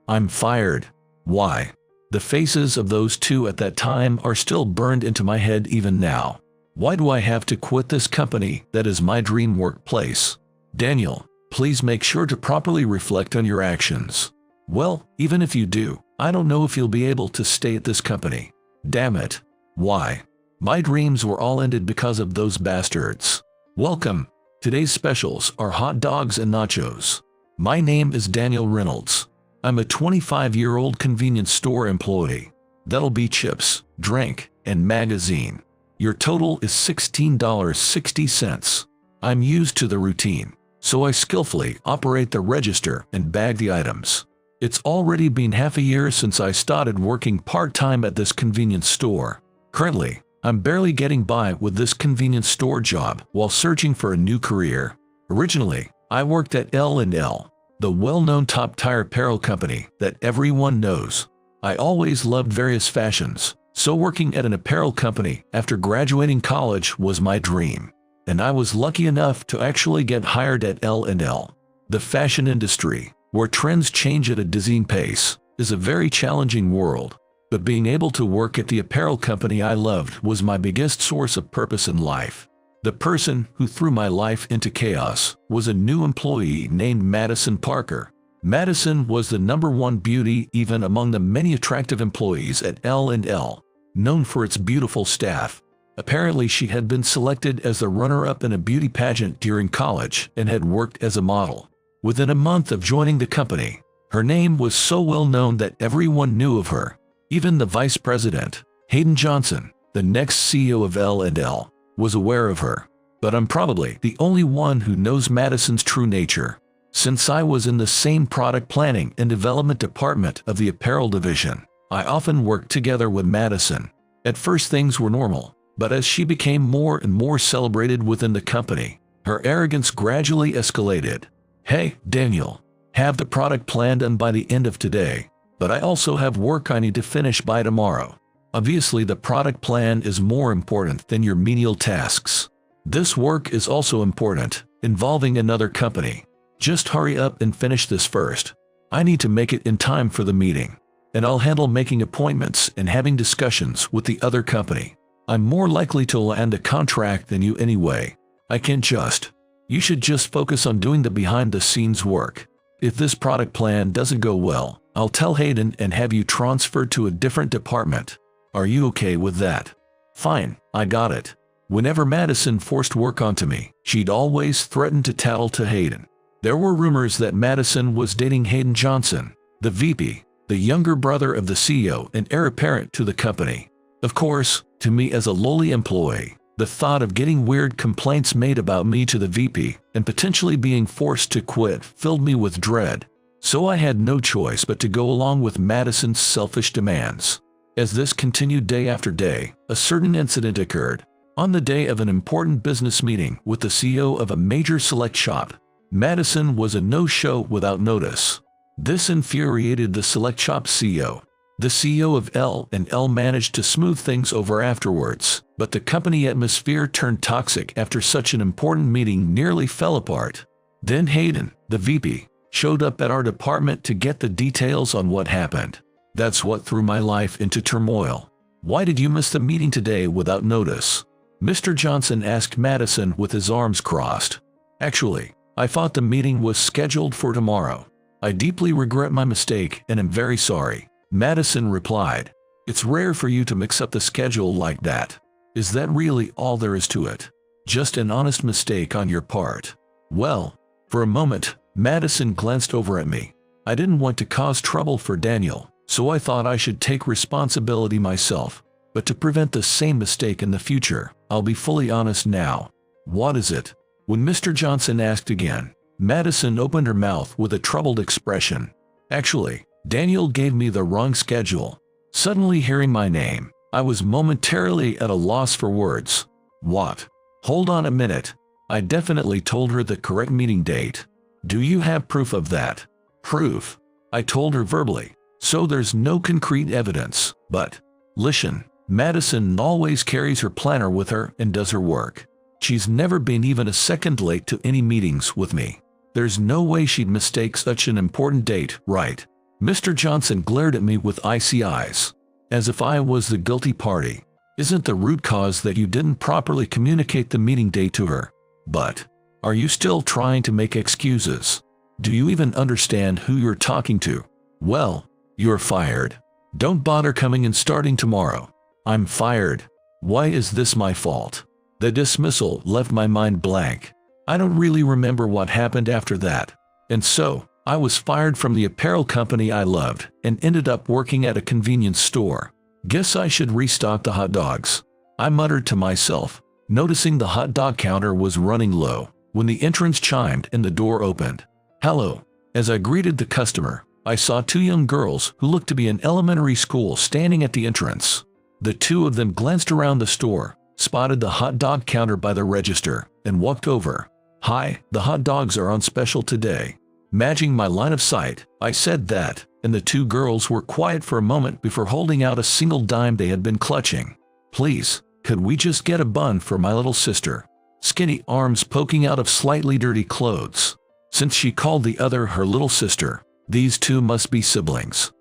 I'm fired. Why? The faces of those two at that time are still burned into my head even now. Why do I have to quit this company that is my dream workplace? Daniel, please make sure to properly reflect on your actions. Well, even if you do, I don't know if you'll be able to stay at this company. Damn it. Why? My dreams were all ended because of those bastards. Welcome. Today's specials are hot dogs and nachos. My name is Daniel Reynolds. I'm a 25-year-old convenience store employee. That'll be chips, drink, and magazine. Your total is $16.60. I'm used to the routine, so I skillfully operate the register and bag the items. It's already been half a year since I started working part-time at this convenience store. Currently, I'm barely getting by with this convenience store job while searching for a new career. Originally, I worked at L&L, the well-known top-tier apparel company that everyone knows. I always loved various fashions, so working at an apparel company after graduating college was my dream. And I was lucky enough to actually get hired at L&L. The fashion industry, where trends change at a dizzying pace, is a very challenging world. But being able to work at the apparel company I loved was my biggest source of purpose in life. The person who threw my life into chaos was a new employee named Madison Parker. Madison was the #1 beauty even among the many attractive employees at L&L, known for its beautiful staff. Apparently she had been selected as the runner-up in a beauty pageant during college and had worked as a model. Within a month of joining the company, her name was so well known that everyone knew of her. Even the vice president, Hayden Johnson, the next CEO of L&L, was aware of her. But I'm probably the only one who knows Madison's true nature. Since I was in the same product planning and development department of the apparel division, I often worked together with Madison. At first things were normal, but as she became more and more celebrated within the company, her arrogance gradually escalated. Hey, Daniel, have the product plan done by the end of today, but I also have work I need to finish by tomorrow. Obviously, the product plan is more important than your menial tasks. This work is also important, involving another company. Just hurry up and finish this first. I need to make it in time for the meeting, and I'll handle making appointments and having discussions with the other company. I'm more likely to land a contract than you anyway. I can't just. You should just focus on doing the behind-the-scenes work. If this product plan doesn't go well, I'll tell Hayden and have you transferred to a different department. Are you okay with that? Fine, I got it. Whenever Madison forced work onto me, she'd always threaten to tattle to Hayden. There were rumors that Madison was dating Hayden Johnson, the VP, the younger brother of the CEO and heir apparent to the company. Of course, to me as a lowly employee, the thought of getting weird complaints made about me to the VP and potentially being forced to quit filled me with dread. So I had no choice but to go along with Madison's selfish demands. As this continued day after day, a certain incident occurred. On the day of an important business meeting with the CEO of a major select shop, Madison was a no-show without notice. This infuriated the select shop CEO. The CEO of L&L managed to smooth things over afterwards, but the company atmosphere turned toxic after such an important meeting nearly fell apart. Then Hayden, the VP, showed up at our department to get the details on what happened. That's what threw my life into turmoil. Why did you miss the meeting today without notice? Mr. Johnson asked Madison with his arms crossed. Actually, I thought the meeting was scheduled for tomorrow. I deeply regret my mistake and am very sorry. Madison replied. It's rare for you to mix up the schedule like that. Is that really all there is to it? Just an honest mistake on your part? Well, for a moment, Madison glanced over at me. I didn't want to cause trouble for Daniel, so I thought I should take responsibility myself. But to prevent the same mistake in the future, I'll be fully honest now. What is it? When Mr. Johnson asked again, Madison opened her mouth with a troubled expression. Actually, Daniel gave me the wrong schedule. Suddenly hearing my name, I was momentarily at a loss for words. What? Hold on a minute. I definitely told her the correct meeting date. Do you have proof of that? Proof? I told her verbally, so there's no concrete evidence, but listen, Madison always carries her planner with her and does her work. She's never been even a second late to any meetings with me. There's no way she'd mistake such an important date, right? Mr. Johnson glared at me with icy eyes, as if I was the guilty party. Isn't the root cause that you didn't properly communicate the meeting date to her? But are you still trying to make excuses? Do you even understand who you're talking to? Well, you're fired. Don't bother coming and starting tomorrow. I'm fired. Why is this my fault? The dismissal left my mind blank. I don't really remember what happened after that. And so, I was fired from the apparel company I loved and ended up working at a convenience store. Guess I should restock the hot dogs, I muttered to myself, noticing the hot dog counter was running low when the entrance chimed and the door opened. Hello. As I greeted the customer, I saw two young girls who looked to be in elementary school standing at the entrance. The two of them glanced around the store, spotted the hot dog counter by the register, and walked over. Hi, the hot dogs are on special today. Matching my line of sight, I said that, and the two girls were quiet for a moment before holding out a single dime they had been clutching. Please, could we just get a bun for my little sister? Skinny arms poking out of slightly dirty clothes. Since she called the other her little sister, these two must be siblings.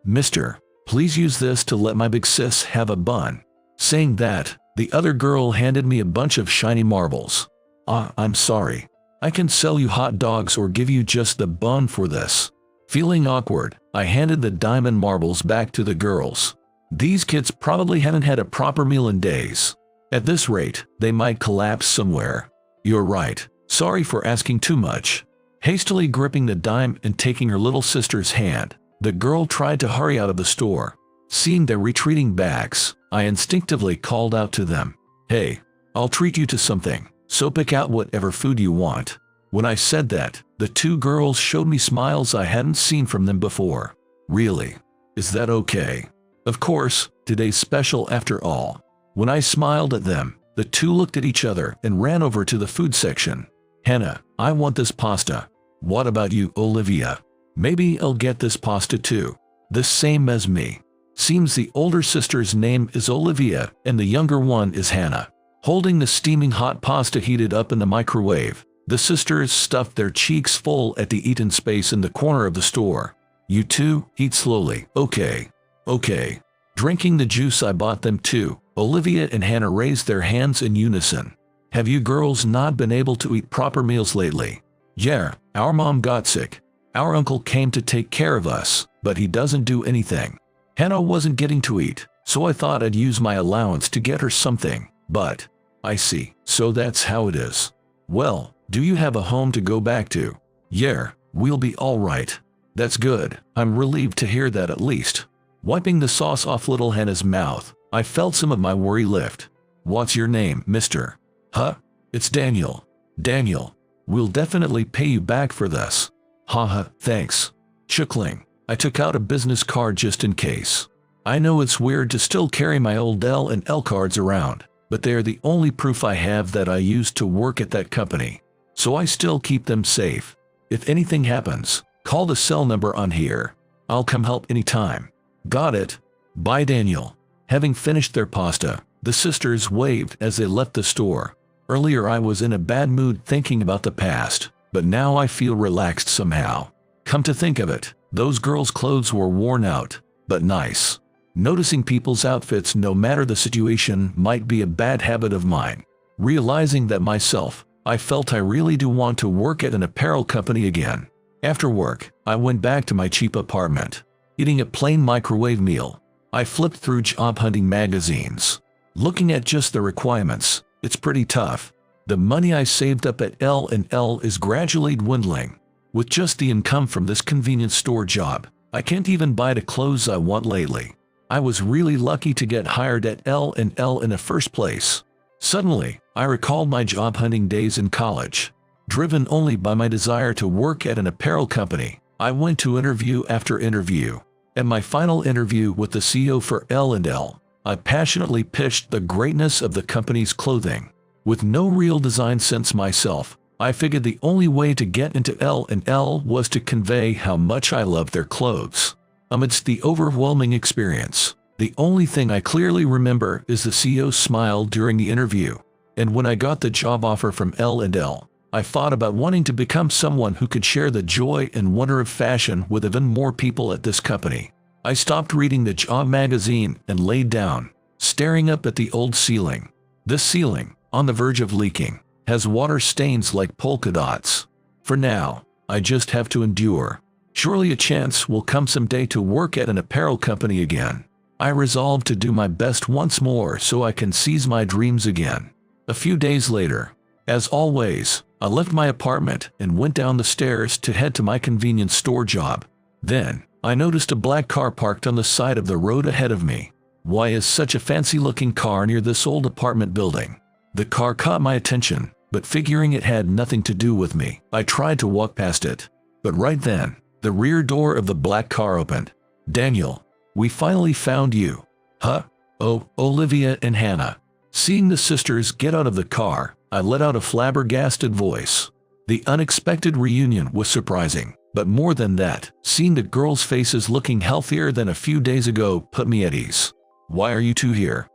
Mister, please use this to let my big sis have a bun. Saying that, the other girl handed me a bunch of shiny marbles. I'm sorry. I can sell you hot dogs or give you just the bun for this. Feeling awkward, I handed the diamond marbles back to the girls. These kids probably hadn't had a proper meal in days. At this rate, they might collapse somewhere. You're right. Sorry for asking too much. Hastily gripping the dime and taking her little sister's hand, the girl tried to hurry out of the store. Seeing their retreating backs, I instinctively called out to them. Hey, I'll treat you to something, so pick out whatever food you want. When I said that, the two girls showed me smiles I hadn't seen from them before. Really? Is that okay? Of course, today's special after all. When I smiled at them, the two looked at each other and ran over to the food section. Hannah, I want this pasta. What about you, Olivia? Maybe I'll get this pasta too. The same as me. Seems the older sister's name is Olivia and the younger one is Hannah. Holding the steaming hot pasta heated up in the microwave, the sisters stuffed their cheeks full at the eaten space in the corner of the store. You two, eat slowly, okay? Okay. Drinking the juice I bought them too, Olivia and Hannah raised their hands in unison. Have you girls not been able to eat proper meals lately? Yeah, our mom got sick. Our uncle came to take care of us, but he doesn't do anything. Hannah wasn't getting to eat, so I thought I'd use my allowance to get her something, but I see, so that's how it is. Well, do you have a home to go back to? Yeah, we'll be all right. That's good. I'm relieved to hear that at least. Wiping the sauce off little Hannah's mouth, I felt some of my worry lift. What's your name, mister? Huh? It's Daniel. Daniel. We'll definitely pay you back for this. Haha, thanks. Chuckling, I took out a business card just in case. I know it's weird to still carry my old L&L cards around, but they are the only proof I have that I used to work at that company. So I still keep them safe. If anything happens, call the cell number on here. I'll come help anytime. Got it. Bye, Daniel. Having finished their pasta, the sisters waved as they left the store. Earlier I was in a bad mood thinking about the past, but now I feel relaxed somehow. Come to think of it, those girls' clothes were worn out, but nice. Noticing people's outfits no matter the situation might be a bad habit of mine. Realizing that myself, I felt I really do want to work at an apparel company again. After work, I went back to my cheap apartment. Eating a plain microwave meal, I flipped through job hunting magazines. Looking at just the requirements, it's pretty tough. The money I saved up at L&L is gradually dwindling. With just the income from this convenience store job, I can't even buy the clothes I want lately. I was really lucky to get hired at L&L in the first place. Suddenly, I recalled my job hunting days in college. Driven only by my desire to work at an apparel company, I went to interview after interview. At my final interview with the CEO for L&L, I passionately pitched the greatness of the company's clothing. With no real design sense myself, I figured the only way to get into L&L was to convey how much I loved their clothes. Amidst the overwhelming experience, the only thing I clearly remember is the CEO's smile during the interview. And when I got the job offer from L&L, I thought about wanting to become someone who could share the joy and wonder of fashion with even more people at this company. I stopped reading the job magazine and laid down, staring up at the old ceiling. This ceiling, on the verge of leaking, has water stains like polka dots. For now, I just have to endure. Surely a chance will come someday to work at an apparel company again. I resolved to do my best once more so I can seize my dreams again. A few days later, as always, I left my apartment and went down the stairs to head to my convenience store job. Then, I noticed a black car parked on the side of the road ahead of me. Why is such a fancy-looking car near this old apartment building? The car caught my attention, but figuring it had nothing to do with me, I tried to walk past it. But right then, the rear door of the black car opened. "Daniel, we finally found you." "Huh? Oh, Olivia and Hannah." Seeing the sisters get out of the car, I let out a flabbergasted voice. The unexpected reunion was surprising, but more than that, seeing the girls' faces looking healthier than a few days ago put me at ease. "Why are you two here?"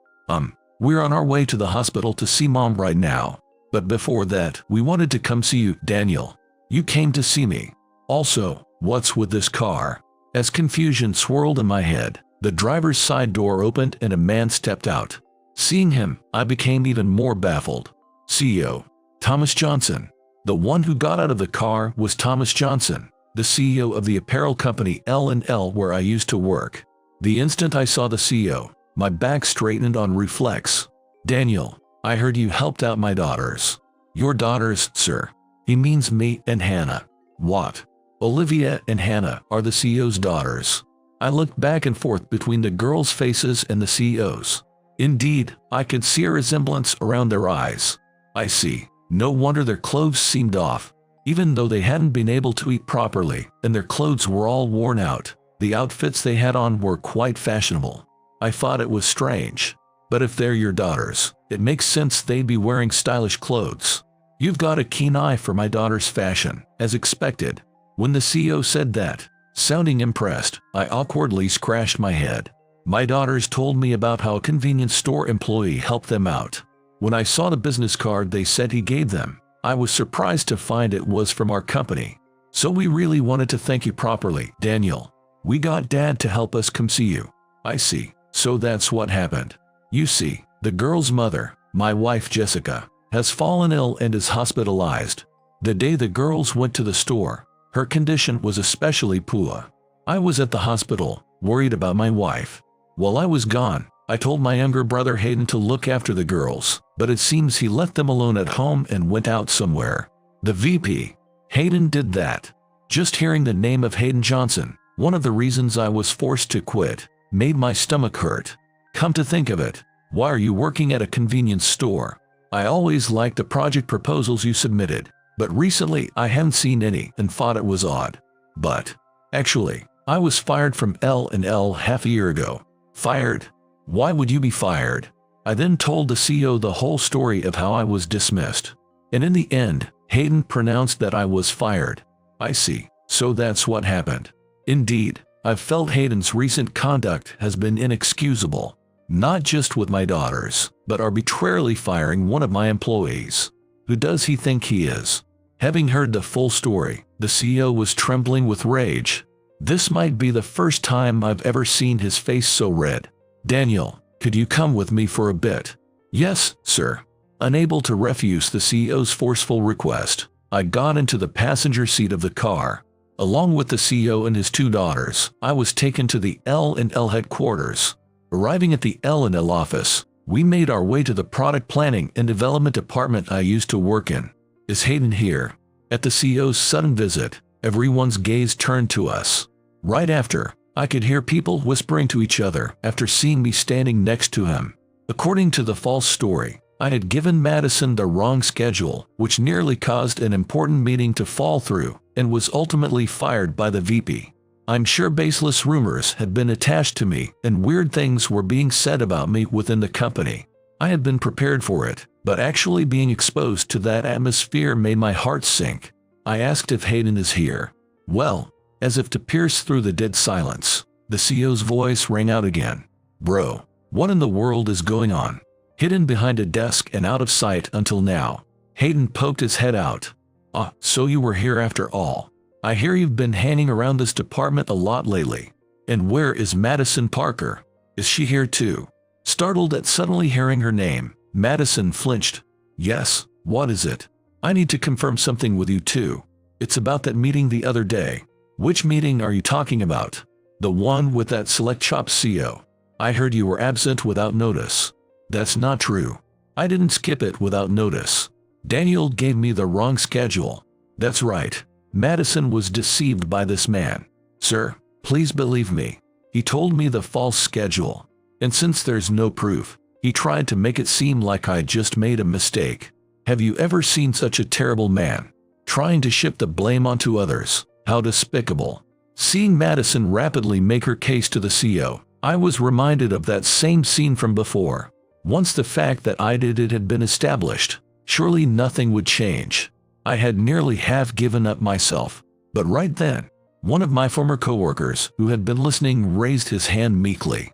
We're on our way to the hospital to see Mom right now. But before that, we wanted to come see you, Daniel. You came to see me. Also, what's with this car?" As confusion swirled in my head, the driver's side door opened and a man stepped out. Seeing him, I became even more baffled. CEO Thomas Johnson. The one who got out of the car was Thomas Johnson, the CEO of the apparel company L&L where I used to work. The instant I saw the CEO, my back straightened on reflex. "Daniel, I heard you helped out my daughters." "Your daughters, sir?" He means me and Hannah. "What?" "Olivia and Hannah are the CEO's daughters." I looked back and forth between the girls' faces and the CEO's. Indeed, I could see a resemblance around their eyes. I see. No wonder their clothes seemed off. Even though they hadn't been able to eat properly, and their clothes were all worn out, the outfits they had on were quite fashionable. I thought it was strange. But if they're your daughters, it makes sense they'd be wearing stylish clothes. "You've got a keen eye for my daughter's fashion, as expected." When the CEO said that, sounding impressed, I awkwardly scratched my head. My daughters told me about how a convenience store employee helped them out. When I saw the business card they said he gave them, I was surprised to find it was from our company. "So we really wanted to thank you properly, Daniel. We got Dad to help us come see you." "I see. So that's what happened." "You see, the girl's mother, my wife Jessica, has fallen ill and is hospitalized. The day the girls went to the store, her condition was especially poor. I was at the hospital, worried about my wife. While I was gone, I told my younger brother Hayden to look after the girls, but it seems he left them alone at home and went out somewhere. The VP, Hayden, did that." Just hearing the name of Hayden Johnson, one of the reasons I was forced to quit, made my stomach hurt. Come to think of it, why are you working at a convenience store? I always liked the project proposals you submitted, but recently I haven't seen any and thought it was odd. But, actually, I was fired from L&L half a year ago. "Fired? Why would you be fired?" I then told the CEO the whole story of how I was dismissed. And in the end, Hayden pronounced that I was fired. "I see, so that's what happened." Indeed, I've felt Hayden's recent conduct has been inexcusable. Not just with my daughters, but arbitrarily firing one of my employees. Who does he think he is? Having heard the full story, the CEO was trembling with rage. This might be the first time I've ever seen his face so red. "Daniel, could you come with me for a bit?" "Yes, sir." Unable to refuse the CEO's forceful request, I got into the passenger seat of the car. Along with the CEO and his two daughters, I was taken to the L&L headquarters. Arriving at the L&L office, we made our way to the product planning and development department I used to work in. "Is Hayden here?" At the CEO's sudden visit, everyone's gaze turned to us. Right after, I could hear people whispering to each other after seeing me standing next to him. According to the false story, I had given Madison the wrong schedule, which nearly caused an important meeting to fall through, and was ultimately fired by the VP. I'm sure baseless rumors had been attached to me and weird things were being said about me within the company. I had been prepared for it, but actually being exposed to that atmosphere made my heart sink. I asked if Hayden is here. "Well," as if to pierce through the dead silence, the CEO's voice rang out again. "Bro, what in the world is going on?" Hidden behind a desk and out of sight until now, Hayden poked his head out. Ah, so you were here after all. I hear you've been hanging around this department a lot lately. And where is Madison Parker? Is she here too? Startled at suddenly hearing her name, Madison flinched. Yes, what is it? I need to confirm something with you too. It's about that meeting the other day. Which meeting are you talking about? The one with that select shop CEO. I heard you were absent without notice. That's not true. I didn't skip it without notice. Daniel gave me the wrong schedule. That's right. Madison was deceived by this man. Sir, please believe me. He told me the false schedule. And since there's no proof, he tried to make it seem like I just made a mistake. Have you ever seen such a terrible man? Trying to shift the blame onto others. How despicable. Seeing Madison rapidly make her case to the CEO, I was reminded of that same scene from before. Once the fact that I did it had been established, surely nothing would change. I had nearly half given up myself. But right then, one of my former coworkers who had been listening raised his hand meekly.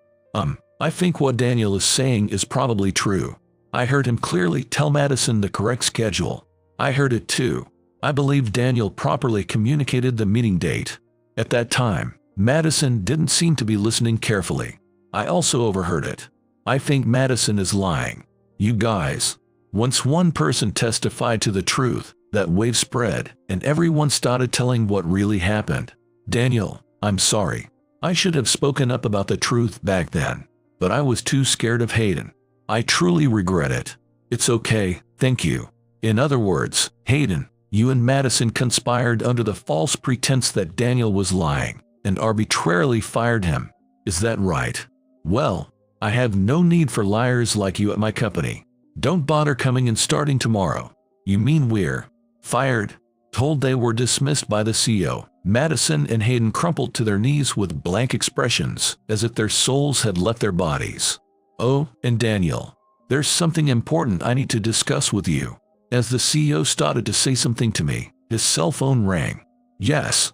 I think what Daniel is saying is probably true. I heard him clearly tell Madison the correct schedule. I heard it too. I believe Daniel properly communicated the meeting date. At that time, Madison didn't seem to be listening carefully. I also overheard it. I think Madison is lying. You guys. Once one person testified to the truth, that wave spread, and everyone started telling what really happened. Daniel, I'm sorry. I should have spoken up about the truth back then. But I was too scared of Hayden. I truly regret it. It's okay, thank you. In other words, Hayden, you and Madison conspired under the false pretense that Daniel was lying, and arbitrarily fired him. Is that right? Well, I have no need for liars like you at my company. Don't bother coming and starting tomorrow. You mean we're fired? Told they were dismissed by the CEO, Madison and Hayden crumpled to their knees with blank expressions, as if their souls had left their bodies. Oh, and Daniel, there's something important I need to discuss with you. As the CEO started to say something to me, his cell phone rang. Yes,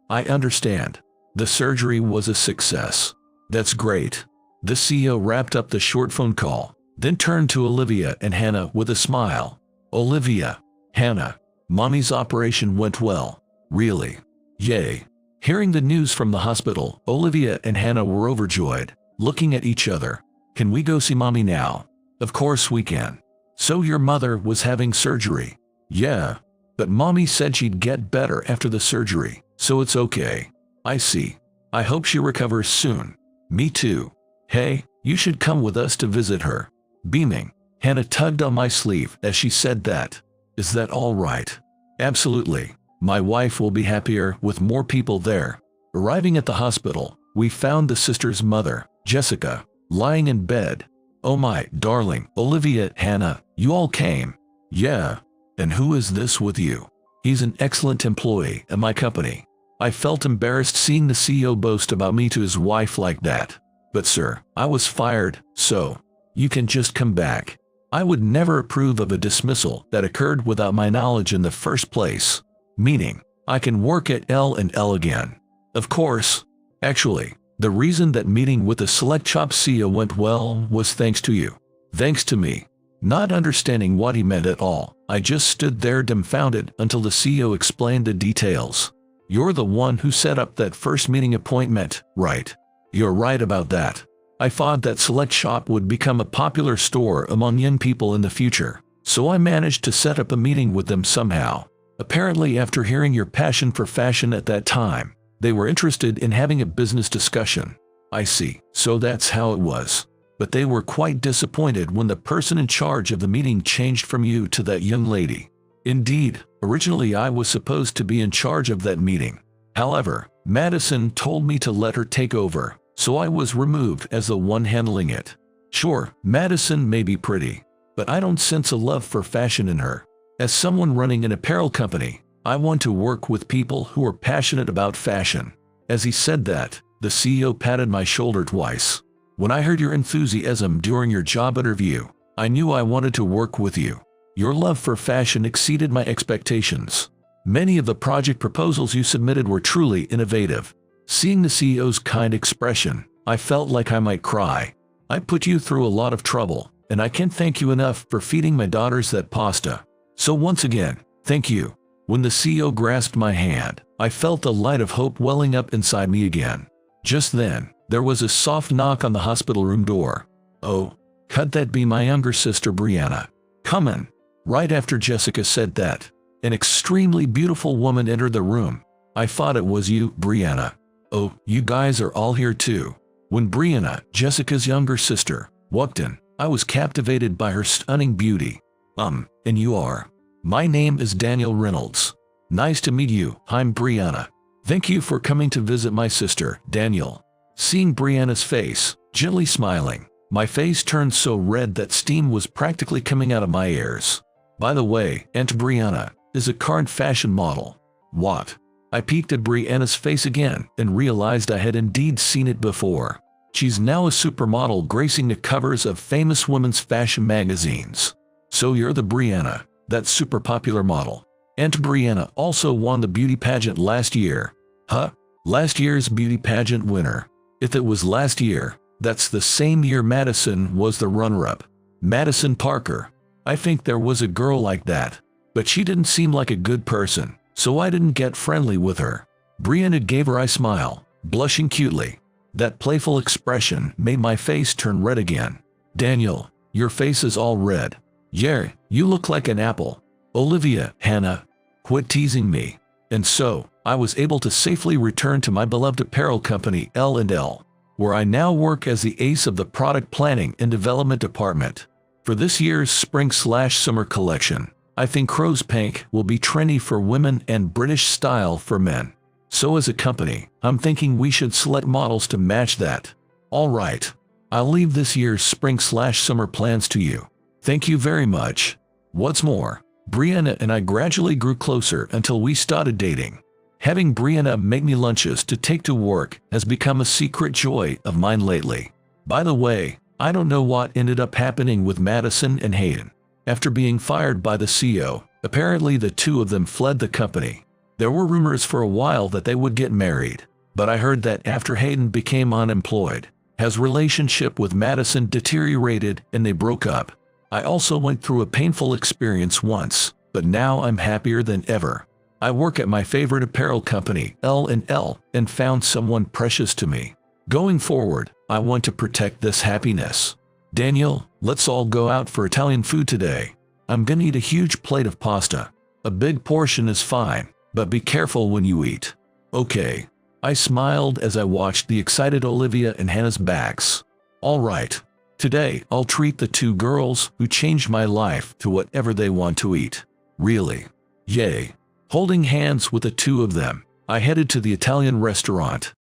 I understand. The surgery was a success. That's great. The CEO wrapped up the short phone call, then turned to Olivia and Hannah with a smile. Olivia, Hannah, Mommy's operation went well. Really? Yay. Hearing the news from the hospital, Olivia and Hannah were overjoyed, looking at each other. Can we go see Mommy now? Of course we can. So your mother was having surgery? Yeah. But Mommy said she'd get better after the surgery, so it's okay. I see. I hope she recovers soon. Me too. Hey, you should come with us to visit her. Beaming, Hannah tugged on my sleeve as she said that. Is that all right? Absolutely. My wife will be happier with more people there. Arriving at the hospital, we found the sister's mother, Jessica, lying in bed. Oh my darling, Olivia, Hannah, you all came. Yeah. And who is this with you? He's an excellent employee at my company. I felt embarrassed seeing the CEO boast about me to his wife like that. But sir, I was fired, so you can just come back. I would never approve of a dismissal that occurred without my knowledge in the first place. Meaning, I can work at L&L again. Of course. Actually, the reason that meeting with the select shop CEO went well was thanks to you. Thanks to me. Not understanding what he meant at all, I just stood there dumbfounded until the CEO explained the details. You're the one who set up that first meeting appointment, right? You're right about that. I thought that select shop would become a popular store among young people in the future, so I managed to set up a meeting with them somehow. Apparently, after hearing your passion for fashion at that time, they were interested in having a business discussion. I see, so that's how it was. But they were quite disappointed when the person in charge of the meeting changed from you to that young lady. Indeed, originally I was supposed to be in charge of that meeting. However, Madison told me to let her take over, so I was removed as the one handling it. Sure, Madison may be pretty, but I don't sense a love for fashion in her. As someone running an apparel company, I want to work with people who are passionate about fashion. As he said that, the CEO patted my shoulder twice. When I heard your enthusiasm during your job interview, I knew I wanted to work with you. Your love for fashion exceeded my expectations. Many of the project proposals you submitted were truly innovative. Seeing the CEO's kind expression, I felt like I might cry. I put you through a lot of trouble, and I can't thank you enough for feeding my daughters that pasta. So once again, Thank you. When the CEO grasped my hand, I felt the light of hope welling up inside me again. Just then, there was a soft knock on the hospital room door. Oh, could that be my younger sister Brianna? Come in. Right after Jessica said that, an extremely beautiful woman entered the room. I thought it was you, Brianna. Oh, you guys are all here too. When Brianna, Jessica's younger sister, walked in, I was captivated by her stunning beauty. And you are? My name is Daniel Reynolds. Nice to meet you, I'm Brianna. Thank you for coming to visit my sister, Daniel. Seeing Brianna's face, gently smiling, my face turned so red that steam was practically coming out of my ears. By the way, Aunt Brianna is a current fashion model. What? I peeked at Brianna's face again and realized I had indeed seen it before. She's now a supermodel gracing the covers of famous women's fashion magazines. So you're the Brianna, that super popular model. Aunt Brianna also won the beauty pageant last year. Huh? Last year's beauty pageant winner. If it was last year, that's the same year Madison was the runner-up. Madison Parker. I think there was a girl like that, but she didn't seem like a good person, so I didn't get friendly with her. Brianna gave her eye smile, blushing cutely. That playful expression made my face turn red again. Daniel, your face is all red. Yeah, you look like an apple. Olivia, Hannah, quit teasing me. And so, I was able to safely return to my beloved apparel company L&L, where I now work as the ace of the product planning and development department. For this year's spring/summer collection, I think crow's pink will be trendy for women and British style for men. So as a company, I'm thinking we should select models to match that. Alright, I'll leave this year's spring/summer plans to you. Thank you very much. What's more, Brianna and I gradually grew closer until we started dating. Having Brianna make me lunches to take to work has become a secret joy of mine lately. By the way, I don't know what ended up happening with Madison and Hayden. After being fired by the CEO, apparently the two of them fled the company. There were rumors for a while that they would get married, but I heard that after Hayden became unemployed, his relationship with Madison deteriorated and they broke up. I also went through a painful experience once, but now I'm happier than ever. I work at my favorite apparel company, L&L, and found someone precious to me. Going forward, I want to protect this happiness. Daniel, let's all go out for Italian food today. I'm gonna eat a huge plate of pasta. A big portion is fine, but be careful when you eat. Okay. I smiled as I watched the excited Olivia and Hannah's backs. Alright. Today, I'll treat the two girls who changed my life to whatever they want to eat. Really. Yay. Holding hands with the two of them, I headed to the Italian restaurant.